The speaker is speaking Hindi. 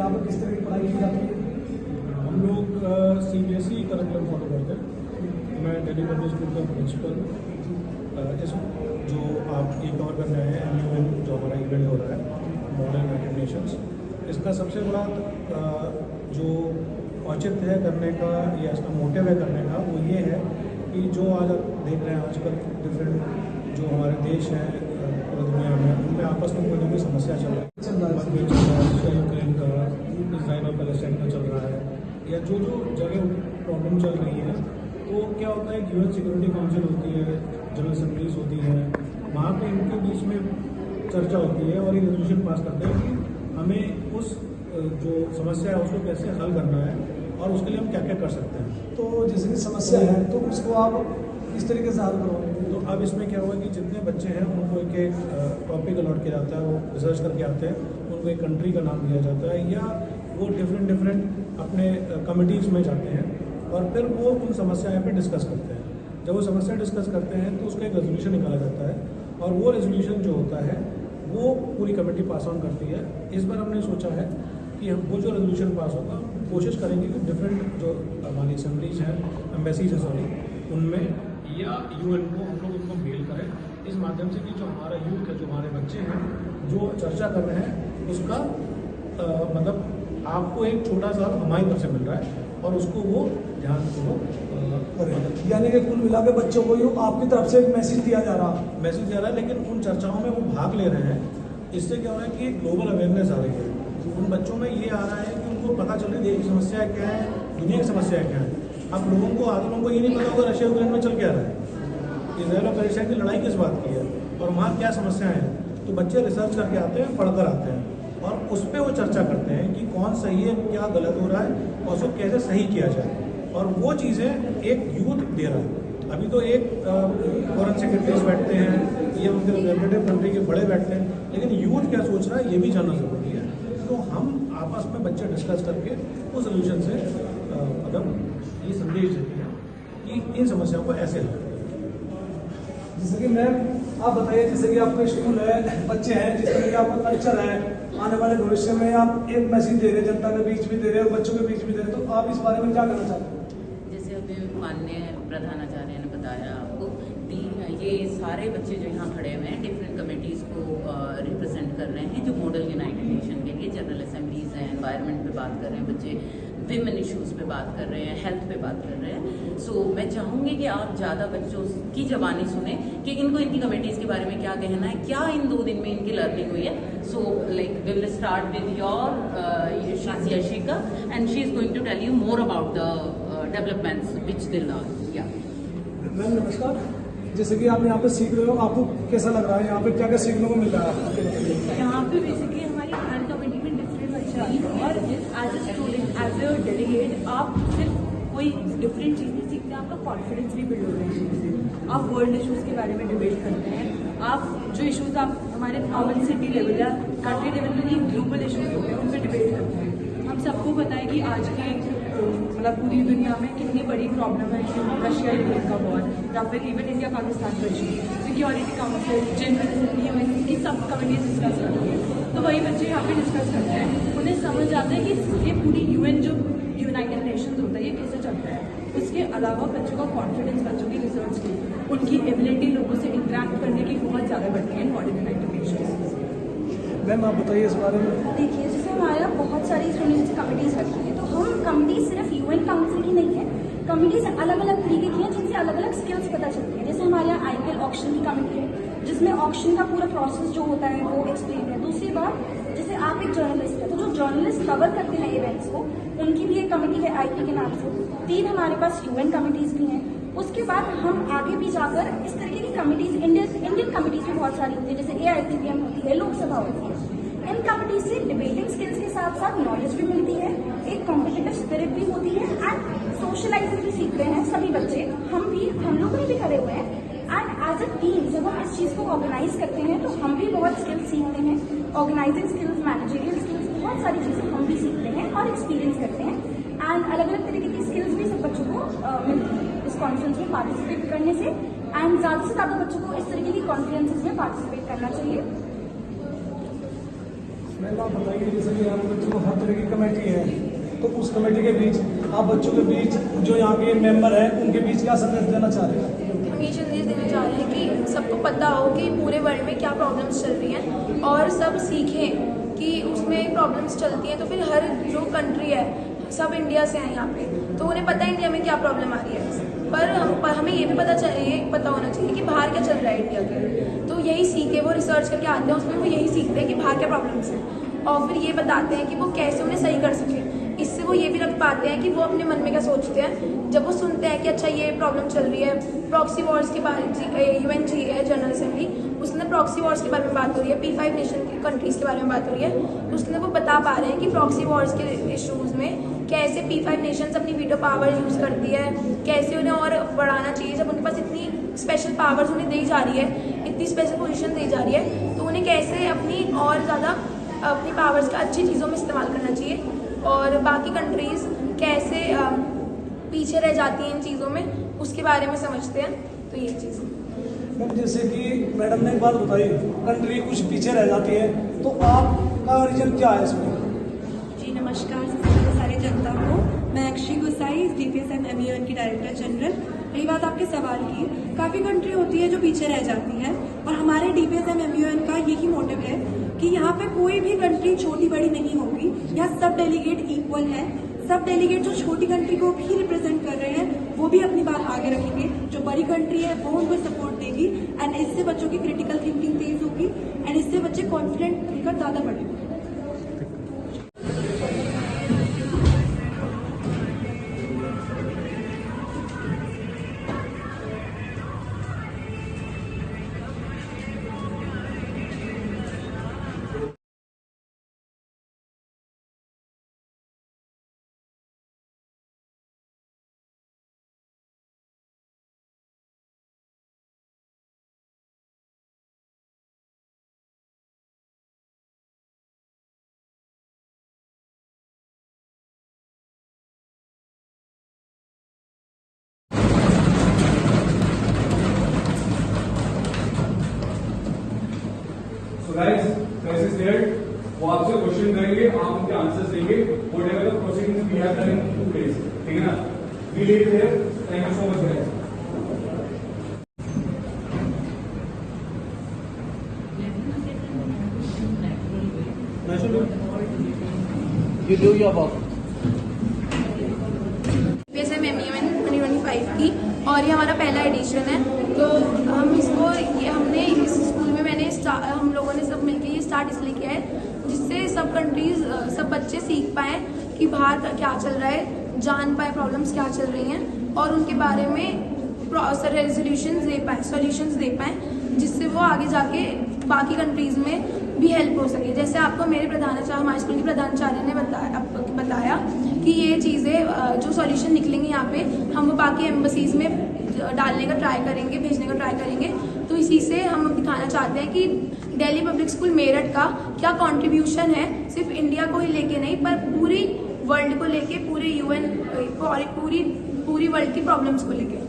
यहाँ पर किस तरह की पढ़ाई की जाती है? हम लोग CBSE करिकुलम फॉलो करते हैं। मैं दिल्ली पब्लिक स्कूल का प्रिंसिपल। इस जो आप ये कवर करने आए हैं MUN, जो हमारा इवेंट हो रहा है मॉडल यूनाइटेड नेशंस, इसका सबसे बड़ा जो औचित्य है करने का या इसका मोटिव है करने का, वो ये है कि जो आज आप देख रहे हैं आजकल डिफरेंट जो हमारे देश हैं पूरी दुनिया में, उनमें आपस में कोई ना कोई समस्या चल रही है। यूक्रेन का, इसराइल और पैलेस्टाइन का चल रहा है, या जो जो जगह प्रॉब्लम चल रही है, तो क्या होता है UN सिक्योरिटी काउंसिल होती है, जनरल असेंबलीज होती हैं, वहाँ पे इनके बीच में चर्चा होती है और ये रेजोल्यूशन पास करते हैं कि हमें उस जो समस्या है उसको कैसे हल करना है और उसके लिए हम क्या क्या कर सकते हैं। तो जैसे कि समस्या है तो उसको आप किस तरीके से हल करोगे? तो अब इसमें क्या हुआ कि जितने बच्चे हैं उनको एक एक टॉपिक अलॉट किया जाता है, वो रिसर्च करके आते हैं, उनको एक कंट्री का नाम दिया जाता है, या वो डिफरेंट अपने कमिटीज़ में जाते हैं और फिर वो उन समस्याएं पे डिस्कस करते हैं। जब वो समस्या डिस्कस करते हैं तो उसका एक रेजोल्यूशन निकाला जाता है और वो रेजोल्यूशन जो होता है वो पूरी कमेटी पास ऑन करती है। इस बार हमने सोचा है कि हम वो जो रेजोल्यूशन पास होगा कोशिश करेंगे कि डिफरेंट जो हमारी असेंबलीज हैं, एम्बेसीज हैं सॉरी, उनमें या UN को हम लोग उनको मेल करें इस माध्यम से कि जो हमारा यूथ है, जो हमारे बच्चे हैं, जो चर्चा कर रहे हैं उसका मतलब आपको एक छोटा सा हमारी तरफ से मिल रहा है और उसको वो ध्यान से वो करें। यानी कि कुल मिला के बच्चों को यूँ आपकी तरफ से एक मैसेज दिया जा रहा है, लेकिन उन चर्चाओं में वो भाग ले रहे हैं। इससे क्या हो रहा है कि ग्लोबल अवेयरनेस आ रही है, उन बच्चों में ये आ रहा है कि उनको पता चल रही है देश की समस्या क्या है, दुनिया की समस्या क्या है। अब लोगों को आधे लोगों को ये नहीं पता होगा रशिया यूक्रेन में चल क्या रहा है, इसराइल और पैलेस्टाइन की लड़ाई किस बात की है और वहाँ क्या समस्याएं हैं। तो बच्चे रिसर्च करके आते हैं, पढ़कर आते हैं और उस पर वो चर्चा करते हैं कि कौन सही है, क्या गलत हो रहा है और उसको कैसे सही किया जाए। और वो चीज़ें एक यूथ दे रहा है। अभी तो एक फॉरेन सेक्रेटरीज बैठते हैं या उनके रिप्रेजेंटेटिव कंट्री के बड़े बैठते हैं, लेकिन यूथ क्या सोच रहा है ये भी जानना ज़रूरी है। तो हम आपस में बच्चे डिस्कस करके उस सोल्यूशन से मतलब ये संदेश देते हैं कि इन समस्याओं को ऐसे हल। जैसे कि मैम आप बताइए, जैसे कि आपका स्कूल है, बच्चे हैं, जिस तरह का आपका कल्चर है, आने वाले भविष्य में आप एक मैसेज दे रहे हैं, जनता के बीच भी दे रहे हैं और बच्चों के बीच भी दे रहे हैं, तो आप इस बारे में क्या कहना चाहते हैं? जैसे अभी माननीय प्रधानाचार्य ने बताया आपको, ये सारे बच्चे जो यहाँ खड़े हुए हैं डिफरेंट कमेटीज़ को रिप्रेजेंट कर रहे हैं, जो मॉडल यूनाइटेड नेशन के लिए जनरल असेंबलीज हैं, एनवायरनमेंट पे बात कर रहे हैं बच्चे, विमेन इश्यूज़ पे बात कर रहे हैं, हेल्थ पे बात कर रहे हैं। सो मैं चाहूँगी कि आप ज़्यादा बच्चों की ज़बानी सुने कि इनको इनकी कमेटीज़ के बारे में क्या कहना है, क्या इन 2 दिन में इनकी लर्निंग हुई है। So like we will start with your Yashika and she is going to tell you more about the developments which they learn. या मैम नमस्कार, जैसे कि आप यहाँ पे सीख रहे हो, आपको कैसा लग रहा है? यहाँ पे क्या क्या सीखने को मिल रहा है? यहाँ पे बेसिकली हमारी हर कमेटी में डिफरेंट बच्चे हैं और as a student, as a delegate, आप सिर्फ कोई डिफरेंट चीज़ नहीं सीखते, आपका कॉन्फिडेंस भी बिल्ड होता है। आप वर्ल्ड इशूज़ के बारे में डिबेट करते हैं, आप जो इशूज़ आप हमारे कॉमन सिटी लेवल या कंट्री लेवल पे ग्लोबल इशूज़ होते हैं उन पर डिबेट करते हैं। हम सबको पता है कि आज के मतलब पूरी दुनिया में कितनी बड़ी प्रॉब्लम है, रशिया यूक्रेन का वॉर या फिर इवन इंडिया पाकिस्तान का issue, security council, general assembly, UN, सब कमेटीज डिस्कस करती है। तो वही बच्चे यहाँ पे डिस्कस करते हैं, उन्हें समझ आता है कि ये पूरी UN जो यूनाइटेड नेशंस होता है ये कैसे चलता है। उसके अलावा बच्चों का कॉन्फिडेंस, बच्चों की रिसर्च की, उनकी एबिलिटी लोगों से इंटरेक्ट करने की बहुत ज़्यादा बढ़ती है मॉडल यूनाइटेड नेशंस। मैम आप बताइए इस बारे में। देखिए, जैसे हमारा बहुत सारी स्टूडेंट्स कमिटीज़ रखी है, तो हम कमिटीज़ सिर्फ UN काउंसिल की नहीं है, कमिटीज़ अलग अलग तरीके की हैं जिनसे अलग अलग स्किल्स पता चलती है। जैसे हमारे यहाँ IPL ऑक्शन की कमिटी है जिसमें ऑक्शन का पूरा प्रोसेस जो होता है वो एक्सप्लेन है। दूसरी बात, जैसे आप एक जर्नलिस्ट है तो जो जर्नलिस्ट कवर करते हैं इवेंट्स को, उनकी भी एक कमेटी है IP के नाम से। 3 हमारे पास UN कमिटीज़ भी हैं। उसके बाद हम आगे भी जाकर इस तरीके की कमिटीज़, इंडियन कमिटीज़ भी बहुत सारी होती है, जैसे AICPM होती है, लोकसभा होती है। इन कमिटीज से डिबेटिंग स्किल्स के साथ साथ नॉलेज भी मिलती है, एक कॉम्पिटिटिव स्पिरिट भी होती है एंड सोशलाइजिंग भी सीखते हैं सभी बच्चे। हम लोग भी करे हुए हैं एंड एज अ टीम जब हम इस चीज़ को ऑर्गेनाइज करते हैं तो हम भी बहुत स्किल्स सीखते हैं, ऑर्गेनाइजिंग स्किल्स, मैनेजरियल स्किल्स, बहुत सारी चीज़ें हम भी सीखते हैं और एक्सपीरियंस करते हैं एंड अलग अलग तरीके की स्किल्स भी सब बच्चों को मिलती है इस कॉन्फ्रेंस में पार्टिसिपेट करने से। एंड ज़्यादा से ज़्यादा बच्चों को इस तरीके की कॉन्फ्रेंसेज में पार्टिसिपेट करना चाहिए। मैम आप बताइए, जैसे कि यहाँ पे बच्चों को हर तरह की कमेटी है, तो उस कमेटी के बीच आप बच्चों के बीच जो यहाँ के मेंबर हैं उनके बीच क्या संदेश देना चाह रहे हैं? हम ये संदेश देना चाह रहे हैं कि सबको पता हो कि पूरे वर्ल्ड में क्या प्रॉब्लम्स चल रही हैं और सब सीखें कि उसमें प्रॉब्लम्स चलती हैं, तो फिर हर जो कंट्री है, सब इंडिया से हैं यहाँ पे, तो उन्हें पता है इंडिया में क्या प्रॉब्लम आ रही है, पर हमें ये भी पता होना चाहिए कि बाहर क्या चल रहा है इंडिया के। तो यही सीखे, वो रिसर्च करके आते हैं, उसमें वो यही सीखते हैं कि बाहर क्या प्रॉब्लम्स हैं और फिर ये बताते हैं कि वो कैसे उन्हें सही कर सकें। इससे वो ये भी रख पाते हैं कि वो अपने मन में क्या सोचते हैं जब वो सुनते हैं कि अच्छा ये प्रॉब्लम चल रही है। प्रॉक्सी वॉर्स के बारे में UNG है जनरल असेंबली, उसने प्रॉक्सी वॉर्स के बारे में बात हो रही है, P5 नेशन की कंट्रीज़ के बारे में बात हो रही है, उसने वो बता पा रहे हैं कि प्रॉक्सी वॉर्स के इशूज़ में कैसे P5 नेशंस अपनी वीटो पावर यूज़ करती है, कैसे उन्हें और बढ़ाना चाहिए। जब उनके पास इतनी स्पेशल पावर्स उन्हें दी जा रही है, इतनी स्पेशल पोजीशन दी जा रही है, तो उन्हें कैसे अपनी और ज़्यादा अपनी पावर्स का अच्छी चीज़ों में इस्तेमाल करना चाहिए और बाकी कंट्रीज़ कैसे पीछे रह जाती हैं इन चीज़ों में, उसके बारे में समझते हैं। तो ये चीज़ मैम, जैसे कि मैडम ने एक बात बताई, कंट्री कुछ पीछे रह जाती है, तो आपका रीजन क्या है इसमें? जी नमस्कार सारे जनता को, मैं अक्षी गुसाई DPSM MUN की डायरेक्टर जनरल। रही बात आपके सवाल की, काफ़ी कंट्री होती है जो पीछे रह जाती है और हमारे DPSM MUN का यही मोटिव है कि यहाँ पे कोई भी कंट्री छोटी बड़ी नहीं होगी, यहाँ सब डेलीगेट इक्वल है। सब डेलीगेट जो छोटी कंट्री को भी रिप्रेजेंट कर रहे हैं वो भी अपनी बात आगे रखेंगे, जो बड़ी कंट्री है वो उनको सपोर्ट देगी एंड इससे बच्चों की क्रिटिकल थिंकिंग तेज होगी एंड इससे बच्चे कॉन्फिडेंट होकर ज़्यादा बढ़ेंगे। गाइस, कैसे स्टेट वो आपसे क्वेश्चन करेंगे, आप उनके आंसर्स देंगे, whatever the proceedings we have done in 2 days, ठीक है ना? We leave here, thank you so much guys. You do your work. DPSM MUN 2025 की, और ये हमारा पहला एडिशन है। तो हम इसको हमने इस स्कूल में हम लोगों ने सब मिलकर ये स्टार्ट इसलिए किया है जिससे सब कंट्रीज सब बच्चे सीख पाएँ कि बाहर का क्या चल रहा है, जान पाए प्रॉब्लम्स क्या चल रही हैं और उनके बारे में सॉल्यूशंस दे पाएँ, जिससे वो आगे जाके बाकी कंट्रीज़ में भी हेल्प हो सके। जैसे आपको मेरे हमारे स्कूल की प्रधानाचार्य ने बताया कि ये चीज़ें जो सॉल्यूशन निकलेंगे यहाँ पे हम वो बाकी एम्बसीज़ में डालने का ट्राई करेंगे, भेजने का ट्राई करेंगे। तो इसी से हम दिखाना चाहते हैं कि दिल्ली पब्लिक स्कूल मेरठ का क्या कंट्रीब्यूशन है, सिर्फ इंडिया को ही लेके नहीं पर पूरी वर्ल्ड को लेके, पूरे UN पूरी वर्ल्ड की प्रॉब्लम्स को लेके।